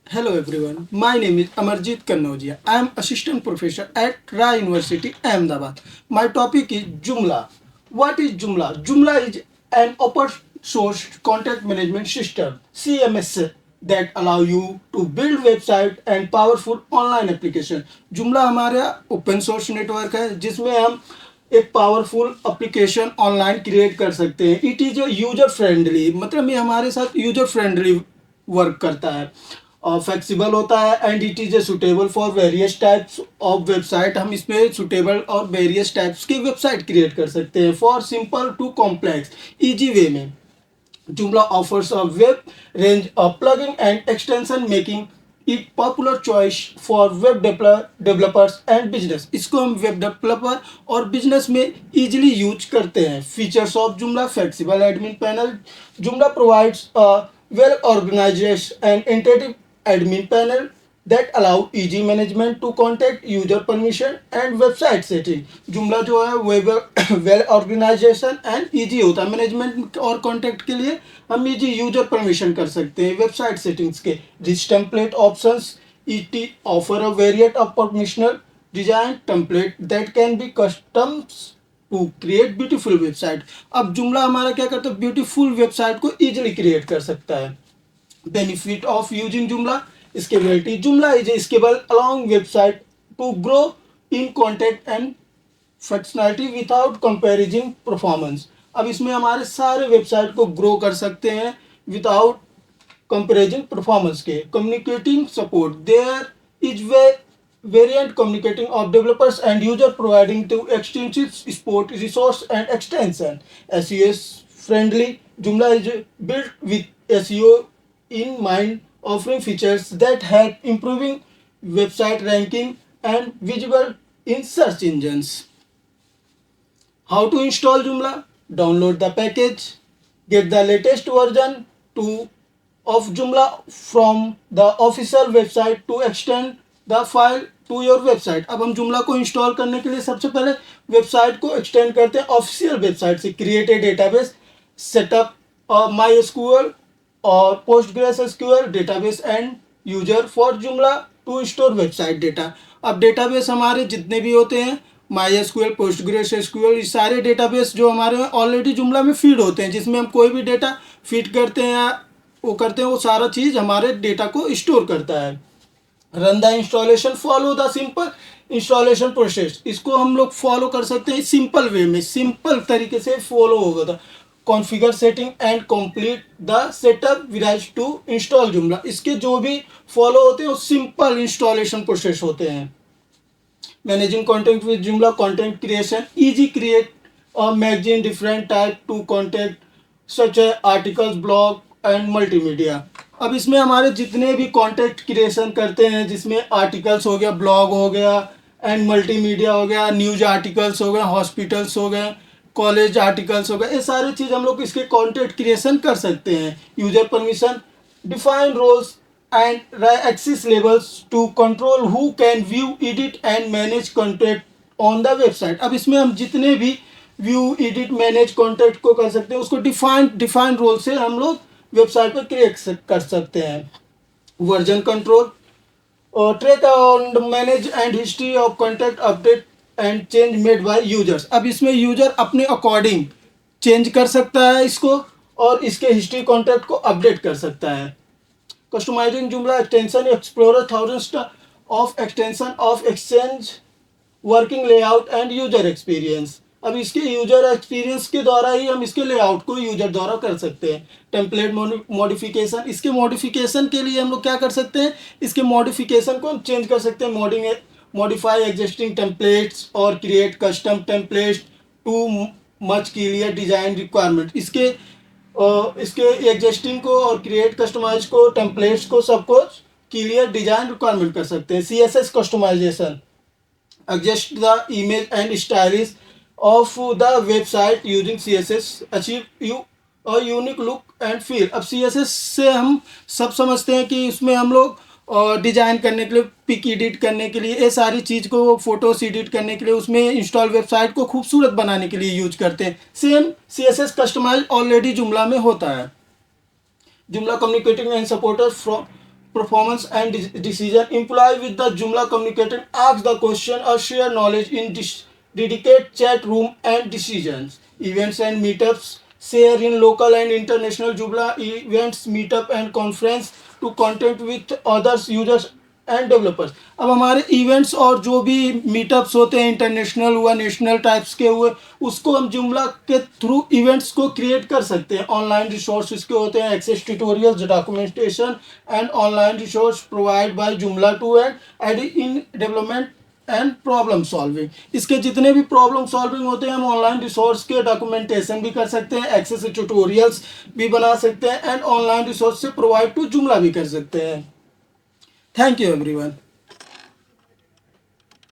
Hello everyone, my name is Amarjit Kannojia. I am assistant professor at Ra University, Ahmedabad. My topic is Joomla. What is Joomla? Joomla is an open source content management system (CMS) that allow you to build website and powerful online application. Joomla हमारा open source network है जिसमें हम एक powerful application online create कर सकते हैं. It is user friendly, मतलब ये हमारे साथ यूजर फ्रेंडली वर्क करता है और फ्लेक्सिबल होता है and it is suitable for various types of website. हम इसमें सुटेबल और वेरियस टाइप्स की वेबसाइट क्रिएट कर सकते हैं for simple to complex easy way में. Joomla offers a web range of plugin and extension making it popular choice for web developers and business. इसको हम वेब डेवलपर और business में easily use करते हैं. Features of Joomla: flexible admin panel. Joomla provides a well organized and intuitive admin panel that allow easy management to contact user permission and website setting. Joomla जो है वो well organisation and easy होता है management और contact के लिए. हम easy user permission कर सकते हैं वेबसाइट सेटिंग्स के. Rich template options. It offer a variety of professional design template that can be customs to create beautiful website. अब जुमला हमारा क्या करता है, ब्यूटीफुल वेबसाइट को इजीली क्रिएट कर सकता है. Benefit of using Joomla: scalability. Joomla is scalable along website to grow in contact and functionality without compromising performance. अब इसमें हमारे सारे वेबसाइट को ग्रो कर सकते हैं विदाउट कंपेरिजिंग परफॉर्मेंस के. Communicating support. There is way variant communicating of developers and user providing to extensive support resource and extension. SEO friendly. Joomla is built with SEO in mind, offering features that help improving website ranking and visible in search engines. How to install Joomla? Download the package. Get the latest version of Joomla from the official website to extend the file to your website. अब हम जुमला को install करने के लिए सबसे पहले website को एक्सटेंड करते हैं ऑफिशियल वेबसाइट से. Create a database. Setup my SQL और Postgres SQL database and user for Joomla to store website data. अब डेटाबेस हमारे जितने भी होते हैं माई एसक्यूएल, पोस्टग्रेस एसक्यूएल, ये सारे डेटाबेस जो हमारे ऑलरेडी जुमला में फीड होते हैं, जिसमें हम कोई भी डेटा फीड करते हैं या वो करते हैं, वो सारा चीज़ हमारे डेटा को स्टोर करता है. Run the installation. Follow the simple installation process. इसको हम लोग फॉलो कर सकते हैं सिंपल वे में, सिंपल तरीके से फॉलो होगा था. Configure setting and complete the setup विराइज टू इंस्टॉल जुमला. इसके जो भी फॉलो होते हैं वो सिंपल इंस्टॉलेशन प्रोसेस होते हैं. Managing content with Joomla. Content creation. Easy create a magazine different type to content such है आर्टिकल्स, ब्लॉग एंड मल्टीमीडिया. अब इसमें हमारे जितने भी कंटेंट क्रिएशन करते हैं, जिसमें आर्टिकल्स हो गया, ब्लॉग हो गया एंड मल्टीमीडिया हो गया, न्यूज आर्टिकल्स हो गए, हॉस्पिटल्स हो गए, कॉलेज आर्टिकल्स हो गए, ये सारी चीज़ हम लोग इसके कंटेंट क्रिएशन कर सकते हैं. User permission. Define roles and access levels to control who can view, edit and manage content on the website. अब इसमें हम जितने भी व्यू, एडिट, मैनेज कंटेंट को कर सकते हैं, उसको डिफाइन रोल से हम लोग वेबसाइट पर क्रिएट कर सकते हैं. Version control. Track and manage and history of content update and change made by users. अब इसमें यूजर अपने अकॉर्डिंग चेंज कर सकता है इसको और इसके हिस्ट्री कॉन्टैक्ट को अपडेट कर सकता है. कस्टमाइजिंग जुमला extension. Explorer thousands of extension of exchange working layout and user experience. अब इसके यूजर एक्सपीरियंस के द्वारा ही हम इसके लेआउट को यूजर द्वारा कर सकते हैं. Template modification. इसके मॉडिफिकेशन के लिए हम लोग क्या कर सकते हैं, इसके मॉडिफिकेशन को हम चेंज कर सकते हैं. मॉडिफाई एग्जिस्टिंग टेम्पलेट्स और create custom templates too much clear design requirement. इसके एग्जिस्टिंग को और क्रिएट कस्टमाइज को, टेम्पलेट्स को, सबको क्लियर डिजाइन रिक्वायरमेंट कर सकते हैं. CSS customization. adjust the image and stylish of the website using CSS achieve you a unique look and feel. अब CSS से हम सब समझते हैं कि उसमें हम लोग डिज़ाइन करने के लिए, पिक एडिट करने के लिए, ये सारी चीज़ को, फोटोस एडिट करने के लिए, उसमें इंस्टॉल वेबसाइट को खूबसूरत बनाने के लिए यूज करते हैं. सेम CSS कस्टमाइज ऑलरेडी जुमला में होता है. जुमला communicating and supporter performance and decision. Employee with the Joomla communicator ask the question or share knowledge in dedicate chat room and decisions. Events and meetups share in local and international Joomla events, meetup and conference to contact with others users and developers. अब हमारे events और जो भी meetups होते हैं international हुआ national types के हुए उसको हम जुमला के थ्रू इवेंट्स को क्रिएट कर सकते हैं. ऑनलाइन रिसोर्स इसके होते हैं access tutorials documentation and online resource provide by Joomla to and in development and problem solving. इसके जितने भी प्रॉब्लम सॉल्विंग होते हैं हम ऑनलाइन रिसोर्स के डॉक्यूमेंटेशन भी कर सकते हैं, एक्सेस ट्यूटोरियल्स भी बना सकते हैं एंड ऑनलाइन रिसोर्स से प्रोवाइड टू जुमला भी कर सकते हैं. Thank you everyone.